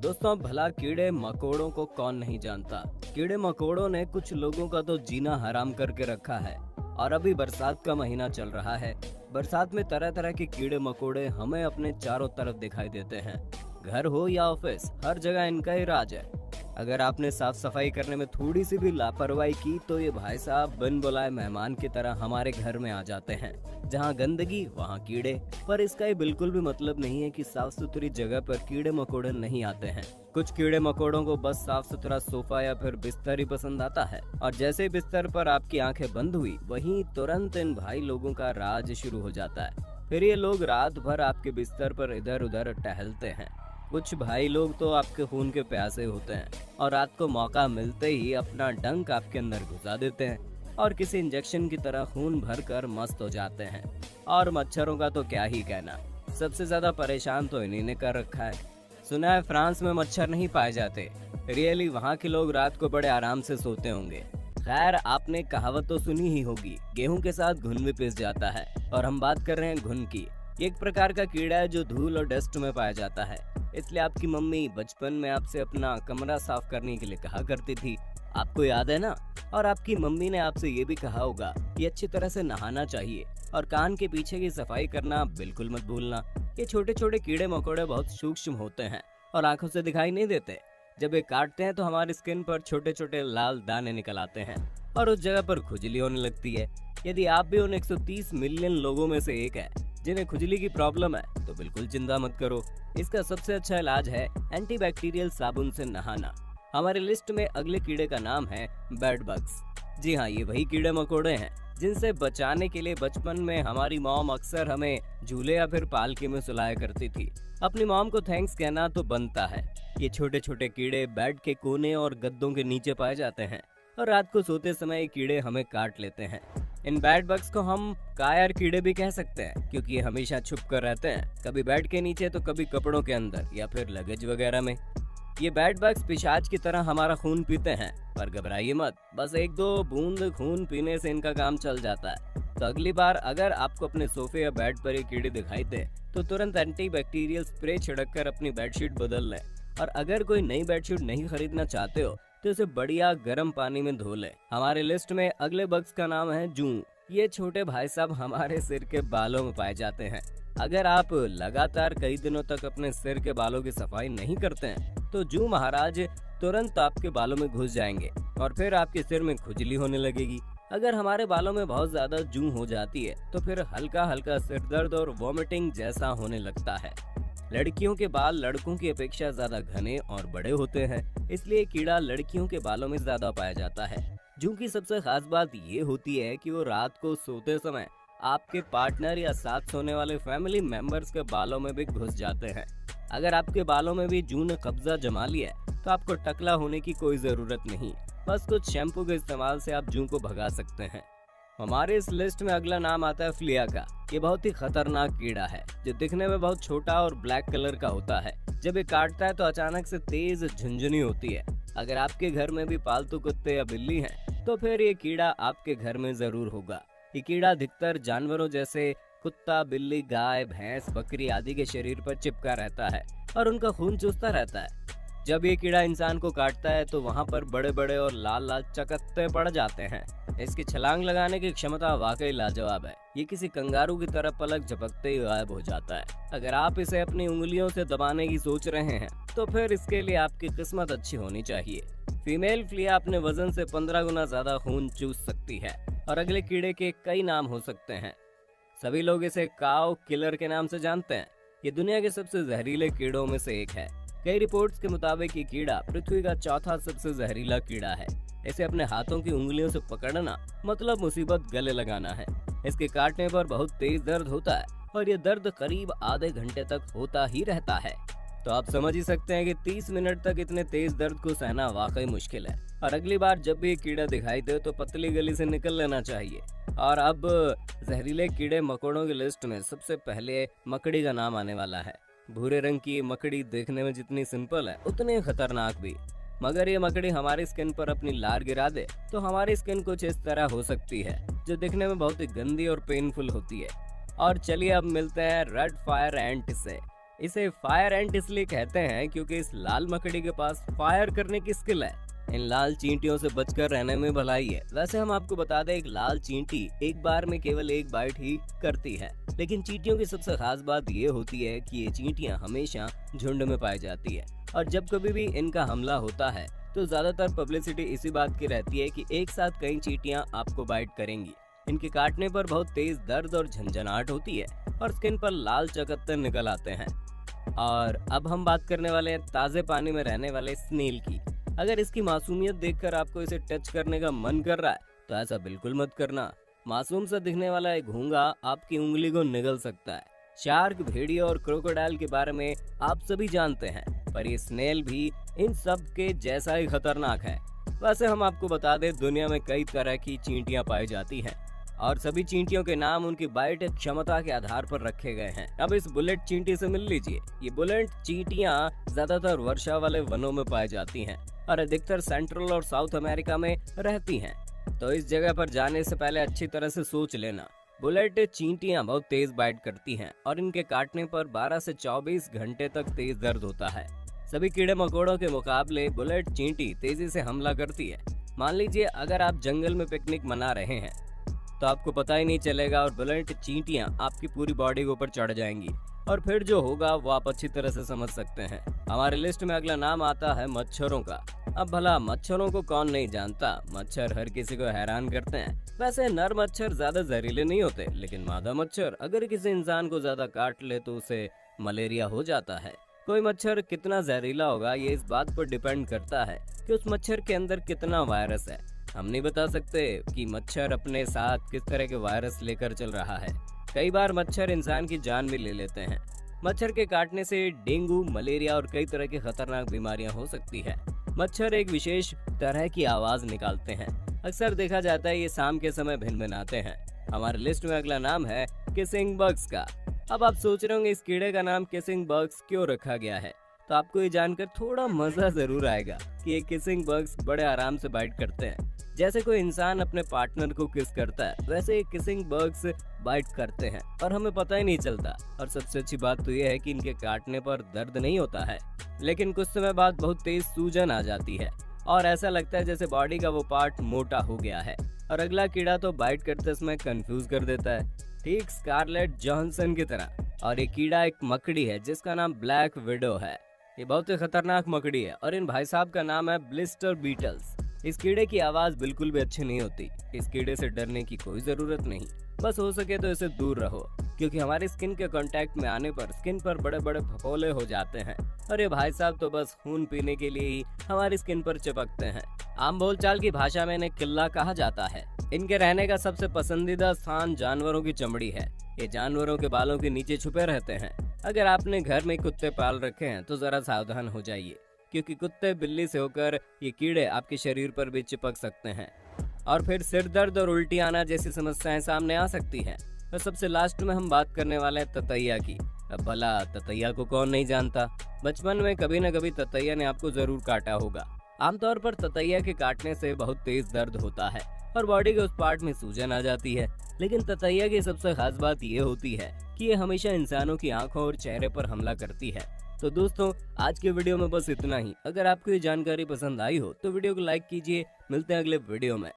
दोस्तों, भला कीड़े मकोड़ों को कौन नहीं जानता। कीड़े मकोड़ों ने कुछ लोगों का तो जीना हराम करके रखा है। और अभी बरसात का महीना चल रहा है। बरसात में तरह तरह के कीड़े मकोड़े हमें अपने चारों तरफ दिखाई देते हैं। घर हो या ऑफिस, हर जगह इनका ही राज है। अगर आपने साफ सफाई करने में थोड़ी सी भी लापरवाही की तो ये भाई साहब बिन बुलाए मेहमान की तरह हमारे घर में आ जाते हैं। जहाँ गंदगी वहाँ कीड़े। पर इसका ये बिल्कुल भी मतलब नहीं है कि साफ सुथरी जगह पर कीड़े मकोड़े नहीं आते हैं। कुछ कीड़े मकोड़ों को बस साफ सुथरा सोफा या फिर बिस्तर ही पसंद आता है, और जैसे बिस्तर पर आपकी आंखें बंद हुई वहीं तुरंत इन भाई लोगों का राज शुरू हो जाता है। फिर ये लोग रात भर आपके बिस्तर पर इधर उधर टहलते हैं। कुछ भाई लोग तो आपके खून के प्यासे होते हैं और रात को मौका मिलते ही अपना डंक आपके अंदर घुसा देते हैं और किसी इंजेक्शन की तरह खून भर कर मस्त हो जाते हैं। और मच्छरों का तो क्या ही कहना, सबसे ज्यादा परेशान तो इन्हीं ने कर रखा है। सुना है फ्रांस में मच्छर नहीं पाए जाते। रियली वहाँ के लोग रात को बड़े आराम से सोते होंगे। खैर, आपने कहावत तो सुनी ही होगी, गेहूं के साथ घुन भी पिस जाता है। और हम बात कर रहे हैं घुन की। ये एक प्रकार का कीड़ा है जो धूल और डस्ट में पाया जाता है। इसलिए आपकी मम्मी बचपन में आपसे अपना कमरा साफ करने के लिए कहा करती थी, आपको याद है ना। और आपकी मम्मी ने आपसे ये भी कहा होगा कि अच्छी तरह से नहाना चाहिए और कान के पीछे की सफाई करना बिल्कुल मत भूलना। ये छोटे छोटे कीड़े मकोड़े बहुत सूक्ष्म होते हैं और आंखों से दिखाई नहीं देते। जब ये काटते हैं तो हमारी स्किन पर छोटे छोटे लाल दाने निकल आते हैं और उस जगह पर खुजली होने लगती है। यदि आप भी उन 130 मिलियन लोगों में से एक है जिन्हें खुजली की प्रॉब्लम है तो बिल्कुल चिंता मत करो। इसका सबसे अच्छा इलाज है एंटीबैक्टीरियल साबुन से नहाना। हमारी लिस्ट में अगले कीड़े का नाम है बेड बग्स। जी हाँ, ये वही कीड़े मकोड़े हैं जिनसे बचाने के लिए बचपन में हमारी मॉम अक्सर हमें झूले या फिर पालकी में सुलाया करती थी। अपनी मॉम को थैंक्स कहना तो बनता है। ये छोटे छोटे कीड़े बेड के कोने और गद्दों के नीचे पाए जाते हैं और रात को सोते समय ये कीड़े हमें काट लेते हैं। इन बेड बग्स को हम कायर कीड़े भी कह सकते हैं क्योंकि ये हमेशा छुप कर रहते हैं, कभी बेड के नीचे तो कभी कपड़ों के अंदर या फिर लगेज वगैरह में। ये बेड बग्स पिशाच की तरह हमारा खून पीते हैं, पर घबराइए मत, बस एक दो बूंद खून पीने से इनका काम चल जाता है। तो अगली बार अगर आपको अपने सोफे या बेड पर ये कीड़े दिखाई दे तो तुरंत एंटीबैक्टीरियल स्प्रे छिड़क कर अपनी बेडशीट बदल लें। और अगर कोई नई बेडशीट नहीं खरीदना चाहते हो तो इसे बढ़िया गर्म पानी में धो लें। हमारे लिस्ट में अगले बग्स का नाम है जूं। ये छोटे भाई साहब हमारे सिर के बालों में पाए जाते हैं। अगर आप लगातार कई दिनों तक अपने सिर के बालों की सफाई नहीं करते हैं तो जूं महाराज तुरंत आपके बालों में घुस जाएंगे और फिर आपके सिर में खुजली होने लगेगी। अगर हमारे बालों में बहुत ज्यादा जूं हो जाती है तो फिर हल्का हल्का सिर दर्द और वॉमिटिंग जैसा होने लगता है। लड़कियों के बाल लड़कों की अपेक्षा ज्यादा घने और बड़े होते हैं, इसलिए कीड़ा लड़कियों के बालों में ज्यादा पाया जाता है। जूं की सबसे खास बात ये होती है कि वो रात को सोते समय आपके पार्टनर या साथ सोने वाले फैमिली मेंबर्स के बालों में भी घुस जाते हैं। अगर आपके बालों में भी जूं ने कब्जा जमा लिया है तो आपको टकला होने की कोई जरूरत नहीं, बस कुछ शैम्पू के इस्तेमाल से आप जूं को भगा सकते हैं। हमारे इस लिस्ट में अगला नाम आता है फ्लिया का। ये बहुत ही खतरनाक कीड़ा है जो दिखने में बहुत छोटा और ब्लैक कलर का होता है। जब ये काटता है तो अचानक से तेज झुंझुनी होती है। अगर आपके घर में भी पालतू कुत्ते या बिल्ली हैं तो फिर ये कीड़ा आपके घर में जरूर होगा। ये कीड़ा अधिकतर जानवरों जैसे कुत्ता, बिल्ली, गाय, भैंस, बकरी आदि के शरीर पर चिपका रहता है और उनका खून चूसता रहता है। जब ये कीड़ा इंसान को काटता है तो वहाँ पर बड़े बड़े और लाल लाल चकत्ते पड़ जाते हैं। इसकी छलांग लगाने की क्षमता वाकई लाजवाब है। ये किसी कंगारू की तरह पलक झपकते ही गायब हो जाता है। अगर आप इसे अपनी उंगलियों से दबाने की सोच रहे हैं तो फिर इसके लिए आपकी किस्मत अच्छी होनी चाहिए। फीमेल फ्लिया अपने वजन से 15 गुना ज्यादा खून चूस सकती है। और अगले कीड़े के कई नाम हो सकते हैं। सभी लोग इसे काऊ किलर के नाम से जानते हैं। ये दुनिया के सबसे जहरीले कीड़ों में से एक है। कई रिपोर्ट्स के मुताबिक ये कीड़ा पृथ्वी का चौथा सबसे जहरीला कीड़ा है। इसे अपने हाथों की उंगलियों से पकड़ना मतलब मुसीबत गले लगाना है। इसके काटने पर बहुत तेज दर्द होता है और ये दर्द करीब आधे घंटे तक होता ही रहता है। तो आप समझ ही सकते हैं कि 30 मिनट तक इतने तेज दर्द को सहना वाकई मुश्किल है। और अगली बार जब भी कीड़ा दिखाई दे तो पतली गली से निकल लेना चाहिए। और अब जहरीले कीड़े मकोड़ों की लिस्ट में सबसे पहले मकड़ी का नाम आने वाला है। भूरे रंग की मकड़ी देखने में जितनी सिंपल है उतनी खतरनाक भी। मगर ये मकड़ी हमारी स्किन पर अपनी लार गिरा दे तो हमारी स्किन कुछ इस तरह हो सकती है जो दिखने में बहुत ही गंदी और पेनफुल होती है। और चलिए अब मिलते हैं रेड फायर एंट से। इसे फायर एंट इसलिए कहते हैं क्योंकि इस लाल मकड़ी के पास फायर करने की स्किल है। इन लाल चींटियों से बचकर रहने में भलाई है। वैसे हम आपको बता दें, एक लाल चींटी एक बार में केवल एक बाइट ही करती है, लेकिन चींटियों की सबसे खास बात ये होती है कि ये चींटियां हमेशा झुंड में पाई जाती है और जब कभी भी इनका हमला होता है तो ज्यादातर पब्लिसिटी इसी बात की रहती है कि एक साथ कई चींटियां आपको बाइट करेंगी। इनके काटने पर बहुत तेज दर्द और झंझनाहट होती है और स्किन पर लाल चकत्ते निकल आते हैं। और अब हम बात करने वाले हैं ताजे पानी में रहने वाले स्नेल की। अगर इसकी मासूमियत देखकर आपको इसे टच करने का मन कर रहा है तो ऐसा बिल्कुल मत करना। मासूम सा दिखने वाला एक घोंघा आपकी उंगली को निगल सकता है। शार्क, भेड़िया और क्रोकोडाइल के बारे में आप सभी जानते हैं, पर ये स्नेल भी इन सब के जैसा ही खतरनाक है। वैसे हम आपको बता दें, दुनिया में कई तरह की चींटियां पाई जाती हैं और सभी चींटियों के नाम उनकी बाइट क्षमता के आधार पर रखे गए हैं। अब इस बुलेट चींटी से मिल लीजिए। ये बुलेट चींटियां ज्यादातर वर्षा वाले वनों में पाई जाती हैं और अधिकतर सेंट्रल और साउथ अमेरिका में रहती हैं। तो इस जगह पर जाने से पहले अच्छी तरह से सोच लेना। बुलेट चींटियां बहुत तेज बाइट करती हैं और इनके काटने पर 12 से 24 घंटे तक तेज दर्द होता है। सभी कीड़े मकोड़ों के मुकाबले बुलेट चींटी तेजी से हमला करती है। मान लीजिए अगर आप जंगल में पिकनिक मना रहे हैं तो आपको पता ही नहीं चलेगा और बुलेट चींटियां आपकी पूरी बॉडी के ऊपर चढ़ जाएंगी और फिर जो होगा वो आप अच्छी तरह से समझ सकते हैं। हमारे लिस्ट में अगला नाम आता है मच्छरों का। अब भला मच्छरों को कौन नहीं जानता, मच्छर हर किसी को हैरान करते हैं। वैसे नर मच्छर ज्यादा जहरीले नहीं होते, लेकिन मादा मच्छर अगर किसी इंसान को ज्यादा काट ले तो उसे मलेरिया हो जाता है। कोई मच्छर कितना जहरीला होगा ये इस बात पर डिपेंड करता है कि उस मच्छर के अंदर कितना वायरस है। हम नहीं बता सकते कि मच्छर अपने साथ किस तरह के वायरस लेकर चल रहा है। कई बार मच्छर इंसान की जान भी ले लेते हैं। मच्छर के काटने से डेंगू, मलेरिया और कई तरह की खतरनाक बीमारियां हो सकती है। मच्छर एक विशेष तरह की आवाज निकालते हैं। अक्सर देखा जाता है ये शाम के समय भिनभिनाते हैं। हमारे लिस्ट में अगला नाम है किसिंग बग्स का। अब आप सोच रहे होंगे इस कीड़े का नाम किसिंग बग्स क्यों रखा गया है, तो आपको ये जानकर थोड़ा मजा जरूर आएगा कि ये किसिंग बग्स बड़े आराम से बाइट करते हैं। जैसे कोई इंसान अपने पार्टनर को किस करता है, वैसे ये किसिंग बग्स बाइट करते हैं और हमें पता ही नहीं चलता। और सबसे अच्छी बात तो ये है कि इनके काटने पर दर्द नहीं होता है, लेकिन कुछ समय बाद बहुत तेज सूजन आ जाती है और ऐसा लगता है जैसे बॉडी का वो पार्ट मोटा हो गया है। और अगला कीड़ा तो बाइट करते समय कंफ्यूज कर देता है, ठीक स्कारलेट जॉनसन की तरह। और ये कीड़ा एक मकड़ी है जिसका नाम ब्लैक विडो है। ये बहुत ही खतरनाक मकड़ी है और इन भाई साहब का नाम है ब्लिस्टर बीटल्स। इस कीड़े की आवाज बिल्कुल भी अच्छी नहीं होती। इस कीड़े से डरने की कोई जरूरत नहीं, बस हो सके तो इसे दूर रहो, क्योंकि हमारी स्किन के कांटेक्ट में आने पर स्किन पर बड़े बड़े फफोले हो जाते हैं और ये भाई साहब तो बस खून पीने के लिए ही हमारी स्किन पर चिपकते हैं। आम बोलचाल की भाषा में इन्हें किल्ला कहा जाता है। इनके रहने का सबसे पसंदीदा स्थान जानवरों की चमड़ी है। ये जानवरों के बालों के नीचे छुपे रहते हैं। अगर आपने घर में कुत्ते पाल रखे हैं तो जरा सावधान हो जाइए, क्योंकि कुत्ते बिल्ली से होकर ये कीड़े आपके शरीर पर भी चिपक सकते हैं और फिर सिर दर्द और उल्टी आना जैसी समस्याएं सामने आ सकती हैं। तो सबसे लास्ट में हम बात करने वाले हैं ततैया की। अब भला ततैया को कौन नहीं जानता। बचपन में कभी न कभी ततैया ने आपको जरूर काटा होगा। आमतौर पर ततैया के काटने से बहुत तेज दर्द होता है और बॉडी के उस पार्ट में सूजन आ जाती है, लेकिन ततैया की सबसे खास बात ये होती है कि ये हमेशा इंसानों की आंखों और चेहरे पर हमला करती है। तो दोस्तों, आज के वीडियो में बस इतना ही। अगर आपको ये जानकारी पसंद आई हो तो वीडियो को लाइक कीजिए। मिलते हैं अगले वीडियो में।